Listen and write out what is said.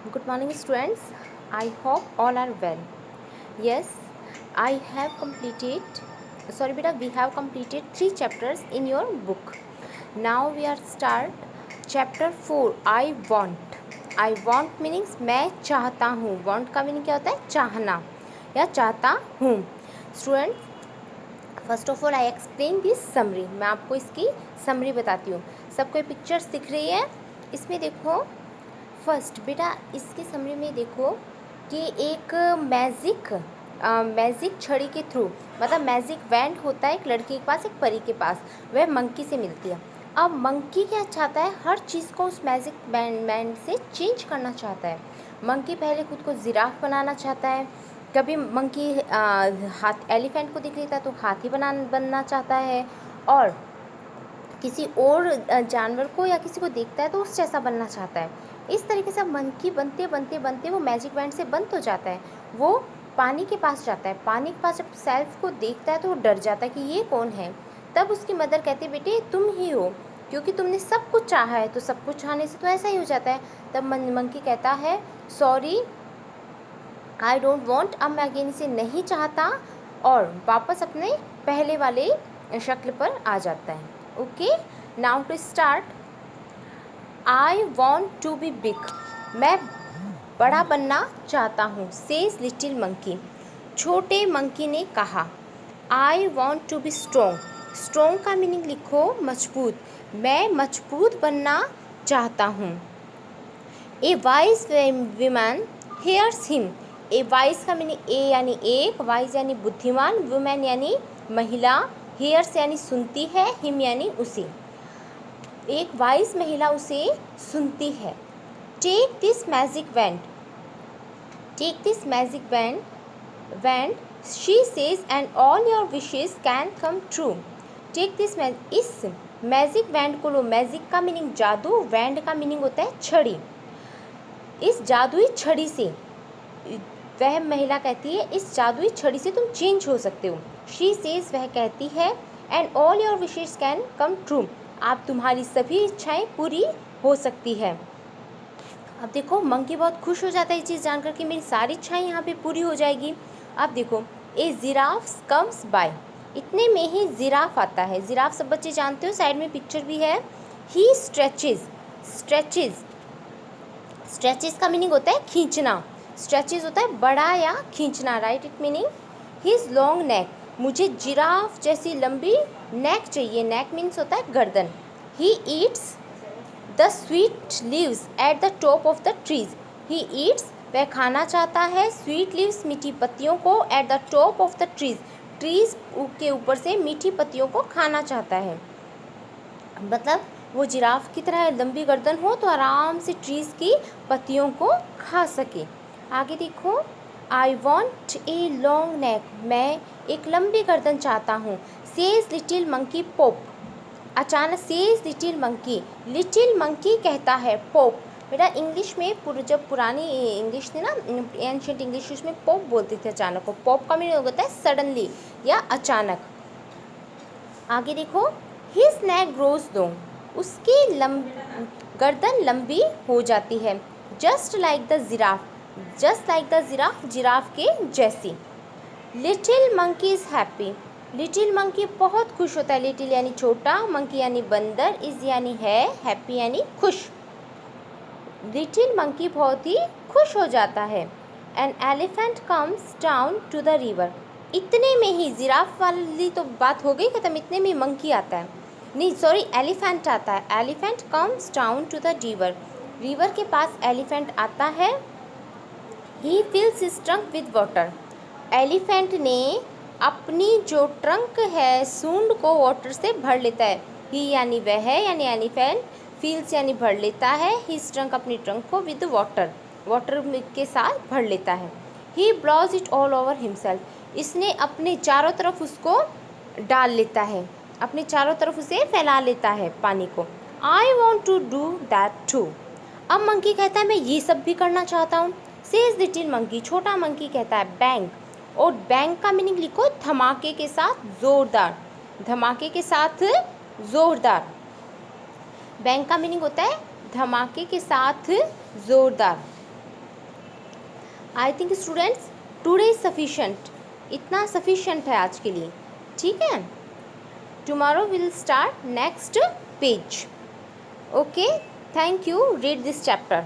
Good morning, students. I hope all are well. Yes, I have completed. Sorry, beta. We have completed 3 chapters in your book. Now we are start chapter 4. I want. I want meanings मैं चाहता हूँ. Want का meaning क्या होता है? चाहना या चाहता हूँ. Students, first of all I explain this summary. मैं आपको इसकी समरी बताती हूँ. सबको ये पिक्चर्स दिख रही है. इसमें देखो फर्स्ट बेटा, इसकी समरी में देखो कि एक मैजिक छड़ी के थ्रू, मतलब मैजिक वैंड होता है एक लड़की के पास, एक परी के पास. वह मंकी से मिलती है. अब मंकी क्या चाहता है? हर चीज़ को उस मैजिक वैंड से चेंज करना चाहता है. मंकी पहले खुद को जिराफ बनाना चाहता है. कभी मंकी हाथ एलिफेंट को दिख लेता है तो हाथी बनना चाहता है. और किसी और जानवर को या किसी को देखता है तो उस जैसा बनना चाहता है. इस तरीके से मंकी बनते बनते बनते वो मैजिक बैंड से बंद हो जाता है. वो पानी के पास जाता है. पानी के पास जब सेल्फ को देखता है तो वो डर जाता है कि ये कौन है. तब उसकी मदर कहती है, बेटे तुम ही हो, क्योंकि तुमने सब कुछ चाहा है. तो सब कुछ चाहने से तो ऐसा ही हो जाता है. तब मंकी कहता है, सॉरी आई डोंट वॉन्ट. अब मैं अगेन इसे नहीं चाहता और वापस अपने पहले वाले शक्ल पर आ जाता है. Okay, now to start. I want to be big. मैं बड़ा बनना चाहता हूँ. Says little monkey. छोटे मंकी ने कहा. I want to be strong. Strong का मीनिंग लिखो मजबूत. मैं मजबूत बनना चाहता हूँ. A wise woman hears him. A wise का मीनिंग ए यानी एक, वाइज यानी बुद्धिमान, वुमेन यानी महिला, हेयर्स यानी सुनती है, हिम यानी उसे. एक वाइज महिला उसे सुनती है. Take this magic wand. Take this magic wand she says and all your wishes can come true. Take this इस मैजिक वैंड को लो. मैजिक का मीनिंग जादू, वैंड का मीनिंग होता है छड़ी. इस जादुई छड़ी से, वह महिला कहती है, इस जादुई छड़ी से तुम चेंज हो सकते हो. शी सेज, वह कहती है, and all your wishes can come true. आप तुम्हारी सभी इच्छाएं पूरी हो सकती है. अब देखो मंकी बहुत खुश हो जाता है ये चीज़ जानकर कि मेरी सारी इच्छाएं यहाँ पे पूरी हो जाएगी. अब देखो, ए जिराफ कम्स बाय. इतने में ही जिराफ आता है. जिराफ सब बच्चे जानते हो, साइड में पिक्चर भी है. ही स्ट्रेचेज. स्ट्रेचेज का मीनिंग होता है खींचना. स्ट्रेचेज होता है बड़ा या खींचना. Right it meaning his long neck. मुझे जिराफ जैसी लंबी नेक चाहिए. नेक मीन्स होता है गर्दन. He eats the sweet leaves at the top of the trees. He eats, वह खाना चाहता है, स्वीट लीव्स मीठी पत्तियों को, at the top of the trees. Trees के ऊपर से मीठी पत्तियों को खाना चाहता है. मतलब वो जिराफ की तरह लंबी गर्दन हो तो आराम से ट्रीज की पत्तियों को खा सके. आगे देखो, I want a long neck. मैं एक लंबी गर्दन चाहता हूँ. Says little monkey pop. अचानक says little monkey. Little monkey कहता है पॉप. बेटा इंग्लिश में जब पुरानी इंग्लिश थी ना, एंशिएंट इंग्लिश, उसमें पॉप बोलते थे अचानक को. पॉप का मीनिंग होता है सडनली या अचानक. आगे देखो, हिज नेक ग्रोज लॉन्ग. उसकी गर्दन लंबी हो जाती है. Just like the giraffe. Just like the giraffe, giraffe के जैसी. Little monkey is happy. Little monkey बहुत खुश होता है. लिटिल यानी छोटा, मंकी यानी बंदर, इज़ यानी है, हैप्पी यानी खुश. लिटिल मंकी बहुत ही खुश हो जाता है. An elephant comes down to the river. इतने में ही, जिराफ वाली तो बात हो गई खत्म, इतने में मंकी आता है, नहीं सॉरी एलिफेंट आता है. Elephant comes down to the river. River के पास एलिफेंट आता है. He fills his trunk with water. Elephant ने अपनी जो ट्रंक है, सूंड को वाटर से भर लेता है. ही यानी वह है, यानी एलिफेंट. फिल्स यानी भर लेता है. हिज ट्रंक, अपनी ट्रंक को, विद वाटर, वाटर के साथ भर लेता है. He blows it all over himself. इसने अपने चारों तरफ उसको डाल लेता है, अपने चारों तरफ उसे फैला लेता है पानी को. I want to do that too. अब मंकी कहता है मैं ये सब भी करना चाहता हूँ. Says little monkey. छोटा मंकी कहता है बैंग. और बैंग का मीनिंग लिखो धमाके के साथ, जोरदार. धमाके के साथ जोरदार. बैंग का मीनिंग होता है धमाके के साथ जोरदार. I think students today is sufficient, इतना सफिशेंट है आज के लिए, ठीक है। Tomorrow will start next page. Okay, thank you, read this chapter.